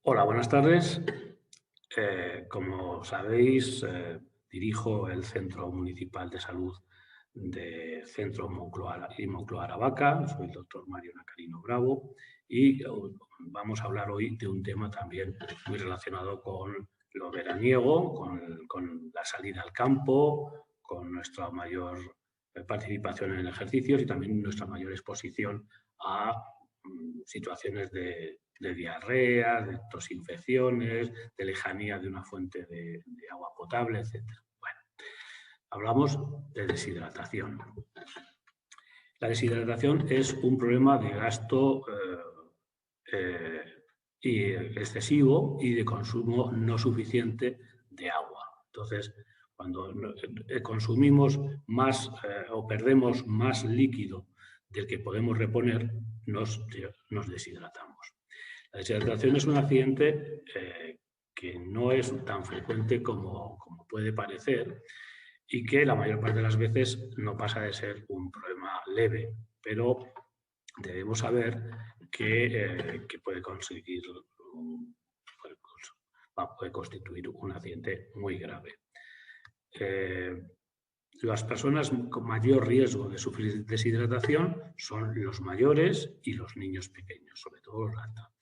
Hola, buenas tardes. Como sabéis, dirijo el Centro Municipal de Salud de Centro Moncloa y Moncloa Aravaca. Soy el doctor Mario Nacarino Bravo y vamos a hablar hoy de un tema también muy relacionado con lo veraniego, con la salida al campo, con nuestra mayor participación en ejercicios y también nuestra mayor exposición a situaciones de diarrea, de tosinfecciones, de lejanía de una fuente de agua potable, etc. Bueno, hablamos de deshidratación. La deshidratación es un problema de gasto excesivo y de consumo no suficiente de agua. Entonces, cuando consumimos más o perdemos más líquido del que podemos reponer, nos deshidratamos. La deshidratación es un accidente que no es tan frecuente como puede parecer y que la mayor parte de las veces no pasa de ser un problema leve, pero debemos saber que puede constituir un accidente muy grave. Las personas con mayor riesgo de sufrir deshidratación son los mayores y los niños pequeños, sobre todo los lactantes.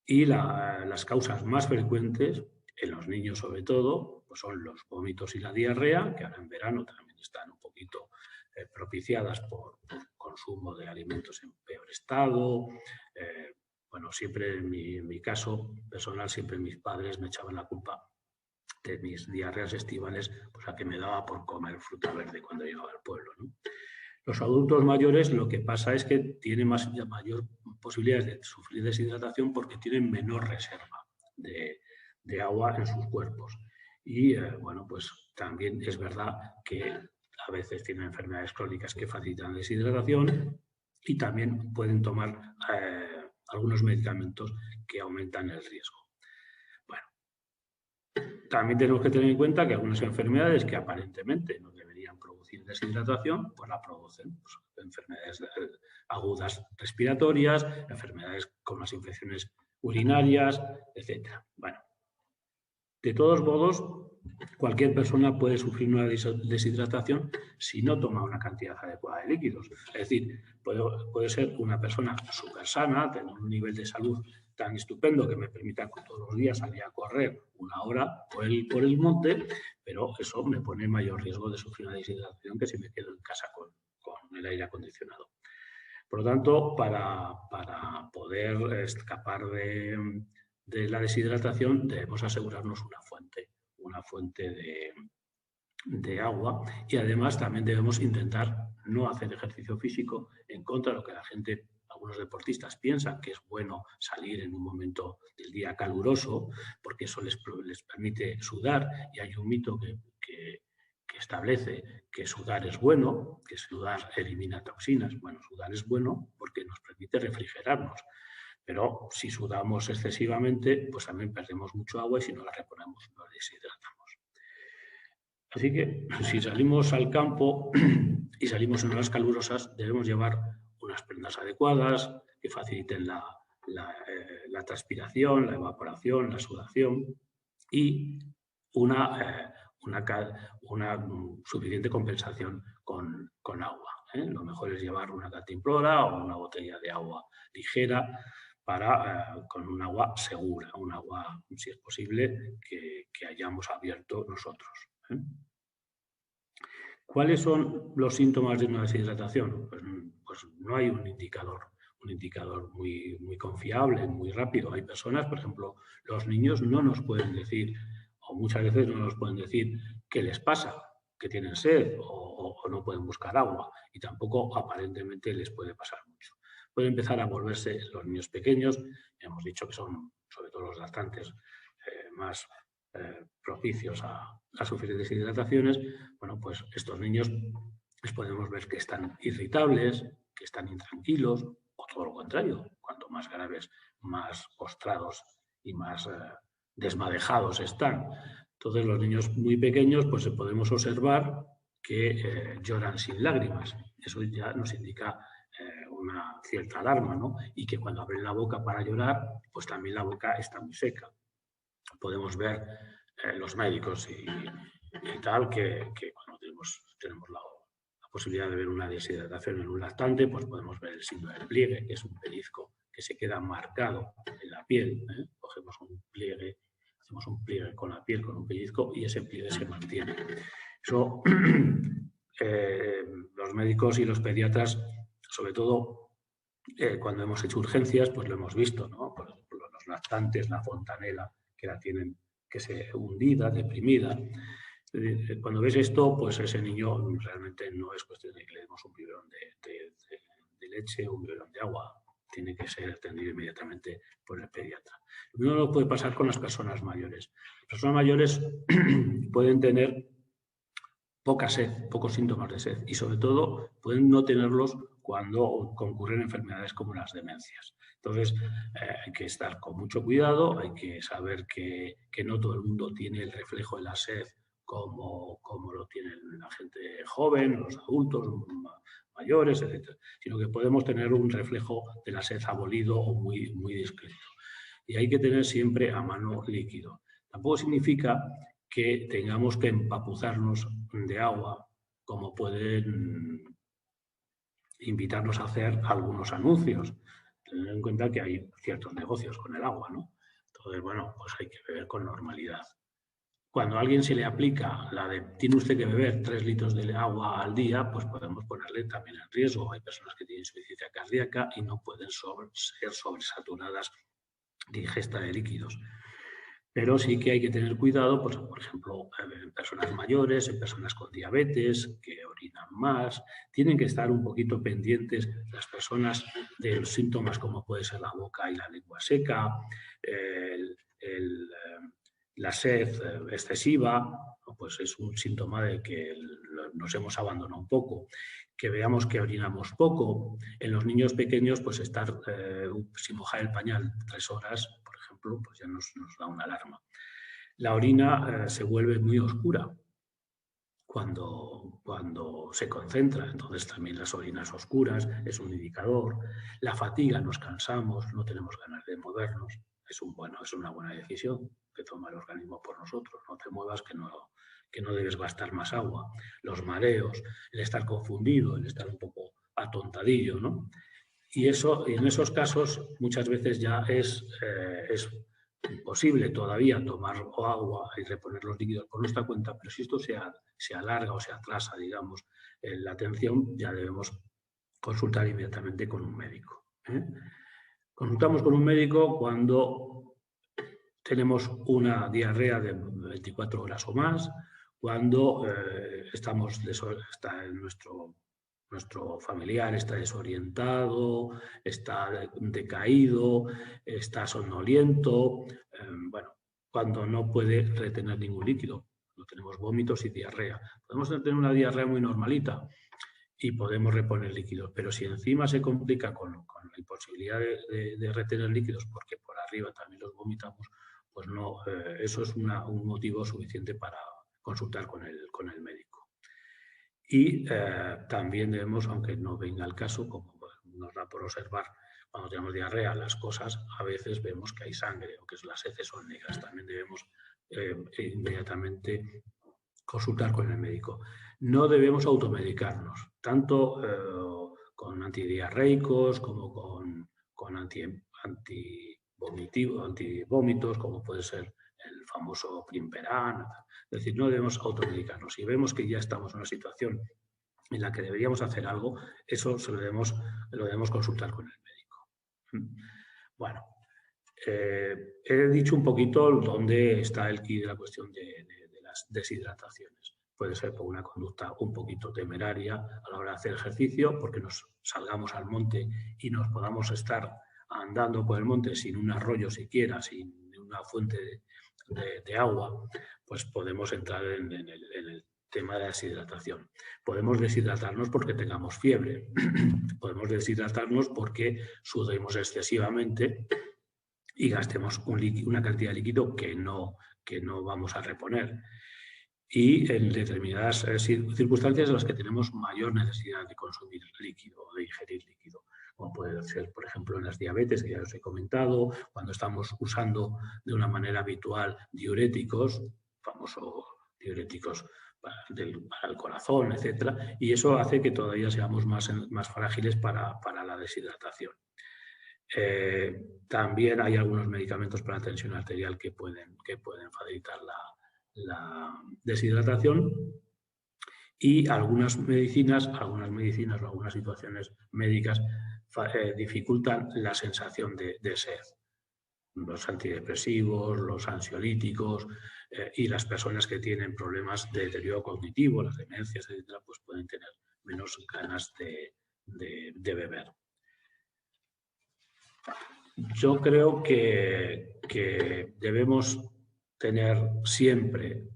Y las causas más frecuentes, en los niños sobre todo, pues son los vómitos y la diarrea, que ahora en verano también están un poquito propiciadas por consumo de alimentos en peor estado. Bueno, siempre en mi caso personal, siempre mis padres me echaban la culpa de mis diarreas estivales, pues a que me daba por comer fruta verde cuando llegaba al pueblo, ¿no? Los adultos mayores lo que pasa es que tienen mayor posibilidades de sufrir deshidratación porque tienen menor reserva de agua en sus cuerpos. Y bueno, pues también es verdad que a veces tienen enfermedades crónicas que facilitan la deshidratación y también pueden tomar algunos medicamentos que aumentan el riesgo. Bueno, también tenemos que tener en cuenta que algunas enfermedades que aparentemente no deberían producir deshidratación, pues la producen. Pues, enfermedades agudas respiratorias, enfermedades con las infecciones urinarias, etc. Bueno, de todos modos, cualquier persona puede sufrir una deshidratación si no toma una cantidad adecuada de líquidos. Es decir, puede ser una persona súper sana, tener un nivel de salud tan estupendo que me permita todos los días salir a correr una hora por el monte, pero eso me pone en mayor riesgo de sufrir una deshidratación que si me quedo en casa con el aire acondicionado. Por lo tanto, para poder escapar de la deshidratación debemos asegurarnos una fuente de agua y además también debemos intentar no hacer ejercicio físico en contra de lo que algunos deportistas piensan que es bueno salir en un momento del día caluroso porque eso les permite sudar y hay un mito que establece que sudar es bueno, que sudar elimina toxinas. Bueno, sudar es bueno porque nos permite refrigerarnos, pero si sudamos excesivamente, pues también perdemos mucho agua y si no la reponemos, nos deshidratamos. Así que si salimos al campo y salimos en horas calurosas, debemos llevar unas prendas adecuadas que faciliten la transpiración, la evaporación, la sudación y una suficiente compensación con agua. Lo mejor es llevar una cantimplora o una botella de agua ligera con un agua segura, un agua, si es posible, que hayamos abierto nosotros. ¿Cuáles son los síntomas de una deshidratación? Pues no hay un indicador muy, muy confiable, muy rápido. Hay personas, por ejemplo, los niños no nos pueden decir, o muchas veces no nos pueden decir qué les pasa, que tienen sed o no pueden buscar agua, y tampoco aparentemente les puede pasar mucho. Pueden empezar a volverse los niños pequeños, hemos dicho que son sobre todo los lactantes más propicios a sufrir deshidrataciones. Bueno, pues estos niños les podemos ver que están irritables, que están intranquilos, o todo lo contrario, cuanto más graves, más postrados y más desmadejados están. Entonces los niños muy pequeños pues podemos observar que lloran sin lágrimas. Eso ya nos indica una cierta alarma, ¿no? Y que cuando abren la boca para llorar, pues también la boca está muy seca. Podemos ver los médicos y tal que cuando tenemos la posibilidad de ver una deshidratación en un lactante, pues podemos ver el síndrome del pliegue, que es un pellizco que se queda marcado en la piel. Cogemos un pliegue, hacemos un pliegue con la piel, con un pellizco, y ese pliegue se mantiene. Eso, los médicos y los pediatras, sobre todo cuando hemos hecho urgencias, pues lo hemos visto, ¿no? Por ejemplo, los lactantes, la fontanela, que la tienen que se hundida, deprimida. Cuando ves esto, pues ese niño realmente no es cuestión de que le demos un biberón de leche o un biberón de agua. Tiene que ser atendido inmediatamente por el pediatra. Lo mismo no puede pasar con las personas mayores. Las personas mayores pueden tener poca sed, pocos síntomas de sed y sobre todo pueden no tenerlos cuando concurren enfermedades como las demencias. Entonces hay que estar con mucho cuidado, hay que saber que no todo el mundo tiene el reflejo de la sed como lo tiene la gente joven, los adultos mayores, etc. Sino que podemos tener un reflejo de la sed abolido o muy, muy discreto. Y hay que tener siempre a mano líquido. Tampoco significa que tengamos que empapuzarnos de agua, como pueden invitarnos a hacer algunos anuncios. Tener en cuenta que hay ciertos negocios con el agua, ¿no? Entonces, bueno, pues hay que beber con normalidad. Cuando a alguien se le aplica la de tiene usted que beber 3 litros de agua al día, pues podemos ponerle también en riesgo. Hay personas que tienen insuficiencia cardíaca y no pueden ser sobresaturadas de ingesta de líquidos. Pero sí que hay que tener cuidado, pues, por ejemplo, en personas mayores, en personas con diabetes, que orinan más. Tienen que estar un poquito pendientes las personas de los síntomas como puede ser la boca y la lengua seca, la sed excesiva, pues es un síntoma de que nos hemos abandonado un poco. Que veamos que orinamos poco. En los niños pequeños, pues estar sin mojar el pañal 3 horas, por ejemplo, pues ya nos da una alarma. La orina se vuelve muy oscura cuando se concentra, entonces también las orinas oscuras es un indicador. La fatiga, nos cansamos, no tenemos ganas de movernos, es una buena decisión que toma el organismo por nosotros. No te muevas que no debes gastar más agua. Los mareos, el estar confundido, el estar un poco atontadillo, ¿no? Y en esos casos muchas veces ya es imposible todavía tomar agua y reponer los líquidos por nuestra cuenta, pero si esto se alarga o se atrasa, digamos, la atención, ya debemos consultar inmediatamente con un médico. Consultamos con un médico cuando tenemos una diarrea de 24 horas o más, cuando está nuestro familiar está desorientado, está decaído, está somnoliento, cuando no puede retener ningún líquido. No tenemos vómitos y diarrea. Podemos tener una diarrea muy normalita y podemos reponer líquidos, pero si encima se complica con la imposibilidad de retener líquidos porque por arriba también los vomitamos, pues no, eso es un motivo suficiente para consultar con el médico. Y también debemos, aunque no venga el caso, como nos da por observar cuando tenemos diarrea, las cosas, a veces vemos que hay sangre o que las heces son negras. También debemos inmediatamente consultar con el médico. No debemos automedicarnos, tanto con antidiarreicos como con antivómitos, como puede ser el famoso Primperan. Es decir, no debemos automedicarnos. Si vemos que ya estamos en una situación en la que deberíamos hacer algo, eso lo debemos consultar con el médico. Bueno, he dicho un poquito dónde está el quid de la cuestión de las deshidrataciones. Puede ser por una conducta un poquito temeraria a la hora de hacer ejercicio, porque nos salgamos al monte y nos podamos estar andando por el monte sin un arroyo siquiera, sin una fuente de agua, pues podemos entrar en el tema de la deshidratación. Podemos deshidratarnos porque tengamos fiebre, podemos deshidratarnos porque sudemos excesivamente y gastemos una cantidad de líquido que no vamos a reponer. Y en determinadas circunstancias en las que tenemos mayor necesidad de consumir líquido, de ingerir líquido, como puede ser, por ejemplo, en las diabetes, que ya os he comentado, cuando estamos usando de una manera habitual diuréticos, famosos diuréticos para el corazón, etcétera, y eso hace que todavía seamos más frágiles para la deshidratación. También hay algunos medicamentos para la tensión arterial que pueden facilitar la deshidratación, y algunas medicinas o algunas situaciones médicas dificultan la sensación de sed. Los antidepresivos, los ansiolíticos y las personas que tienen problemas de deterioro cognitivo, las demencias, etcétera, pues pueden tener menos ganas de beber. Yo creo que debemos tener siempre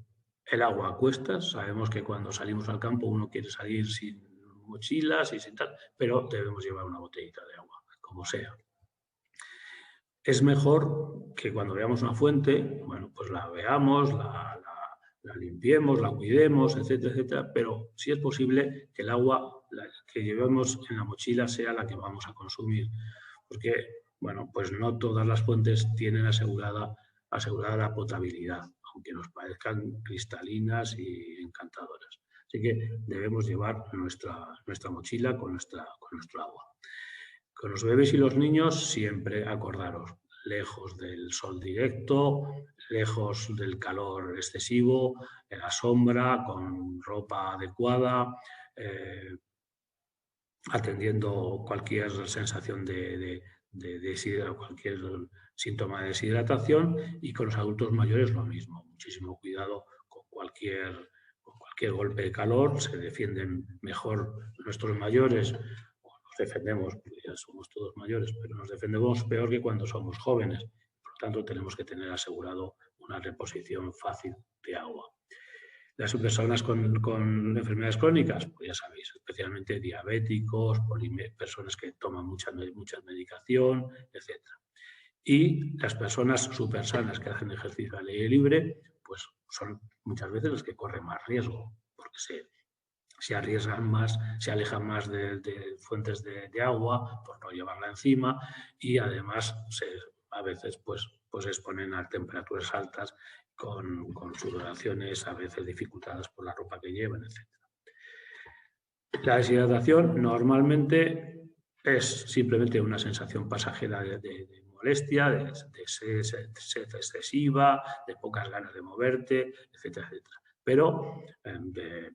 el agua a cuestas. Sabemos que cuando salimos al campo uno quiere salir sin mochilas y sin tal, pero debemos llevar una botellita de agua, como sea. Es mejor que cuando veamos una fuente, bueno, pues la veamos, la limpiemos, la cuidemos, etcétera, etcétera, pero si es posible que el agua que llevemos en la mochila sea la que vamos a consumir, porque, bueno, pues no todas las fuentes tienen asegurada la potabilidad, aunque nos parezcan cristalinas y encantadoras. Así que debemos llevar nuestra mochila con nuestro agua. Con los bebés y los niños siempre acordaros, lejos del sol directo, lejos del calor excesivo, en la sombra, con ropa adecuada, atendiendo cualquier sensación de cualquier síntoma de deshidratación, y con los adultos mayores lo mismo. Muchísimo cuidado con cualquier golpe de calor. Se defienden mejor nuestros mayores, nos defendemos, porque ya somos todos mayores, pero nos defendemos peor que cuando somos jóvenes. Por lo tanto, tenemos que tener asegurado una reposición fácil de agua. Las personas con enfermedades crónicas, pues ya sabéis, especialmente diabéticos, personas que toman mucha medicación, etc. Y las personas súper sanas que hacen ejercicio al aire libre, pues son muchas veces las que corren más riesgo, porque se arriesgan más, se alejan más de fuentes de agua por no llevarla encima, y además a veces pues se exponen a temperaturas altas con sudoraciones a veces dificultadas por la ropa que llevan, etc. La deshidratación normalmente es simplemente una sensación pasajera de molestia, de sed excesiva, de pocas ganas de moverte, etcétera, etcétera. Pero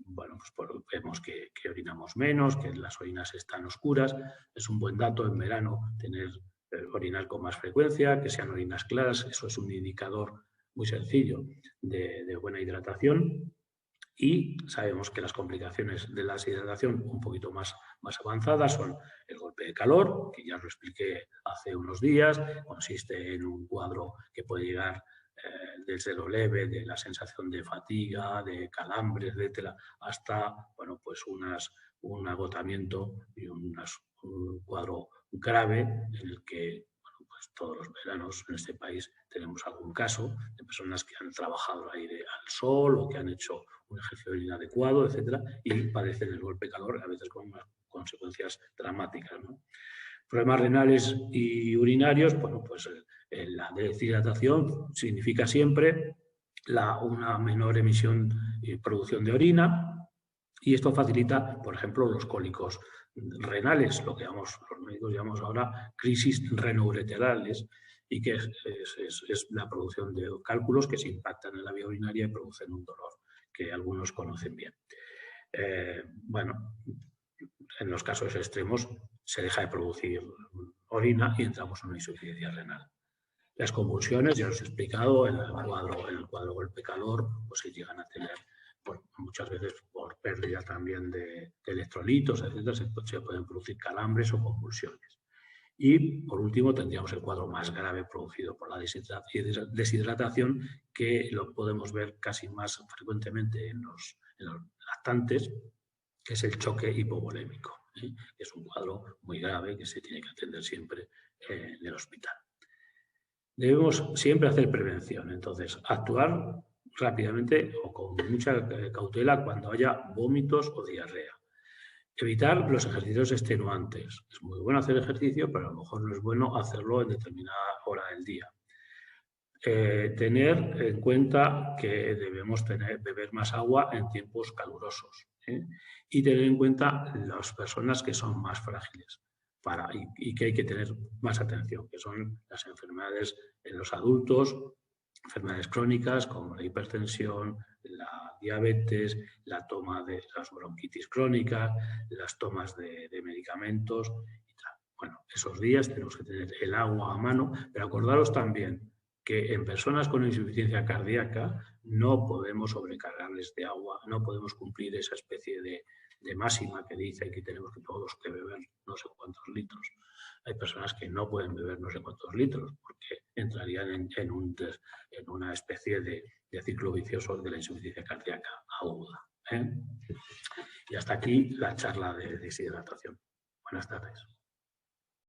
bueno, pues vemos que orinamos menos, que las orinas están oscuras. Es un buen dato en verano orinar con más frecuencia, que sean orinas claras. Eso es un indicador muy sencillo de buena hidratación. Y sabemos que las complicaciones de la deshidratación un poquito más avanzadas son el golpe de calor, que ya os lo expliqué hace unos días. Consiste en un cuadro que puede llegar desde lo leve, de la sensación de fatiga, de calambres, etcétera, hasta, bueno, pues un agotamiento y un cuadro grave en el que, bueno, pues todos los veranos en este país tenemos algún caso de personas que han trabajado al aire, al sol, o que han hecho un ejercicio inadecuado, etcétera, y padecen el golpe de calor, a veces con unas consecuencias dramáticas, ¿no? Problemas renales y urinarios, bueno, pues la deshidratación significa siempre una menor emisión y producción de orina, y esto facilita, por ejemplo, los cólicos renales, lo que los médicos llamamos ahora crisis renoureterales, y que es la producción de cálculos que se impactan en la vía urinaria y producen un dolor que algunos conocen bien. Bueno, en los casos extremos se deja de producir orina y entramos en una insuficiencia renal. Las convulsiones, ya os he explicado, en el cuadro golpe-calor, pues se llegan a tener, pues, muchas veces por pérdida también de electrolitos, etcétera, se pueden producir calambres o convulsiones. Y, por último, tendríamos el cuadro más grave producido por la deshidratación, que lo podemos ver casi más frecuentemente en los lactantes, que es el choque hipovolémico. Es un cuadro muy grave que se tiene que atender siempre en el hospital. Debemos siempre hacer prevención, entonces actuar rápidamente o con mucha cautela cuando haya vómitos o diarrea. Evitar los ejercicios extenuantes. Es muy bueno hacer ejercicio, pero a lo mejor no es bueno hacerlo en determinada hora del día. Tener en cuenta que debemos beber más agua en tiempos calurosos, ¿eh? Y tener en cuenta las personas que son más frágiles y que hay que tener más atención, que son las enfermedades en los adultos, enfermedades crónicas como la hipertensión, la diabetes, la toma de las bronquitis crónicas, las tomas de medicamentos y tal. Bueno, esos días tenemos que tener el agua a mano, pero acordaros también que en personas con insuficiencia cardíaca no podemos sobrecargarles de agua, no podemos cumplir esa especie de máxima que dice que tenemos que todos que beber no sé cuántos litros. Hay personas que no pueden beber no sé cuántos litros porque entrarían en una especie de ciclo vicioso de la insuficiencia cardíaca aguda, ¿eh? Y hasta aquí la charla de deshidratación. Buenas tardes.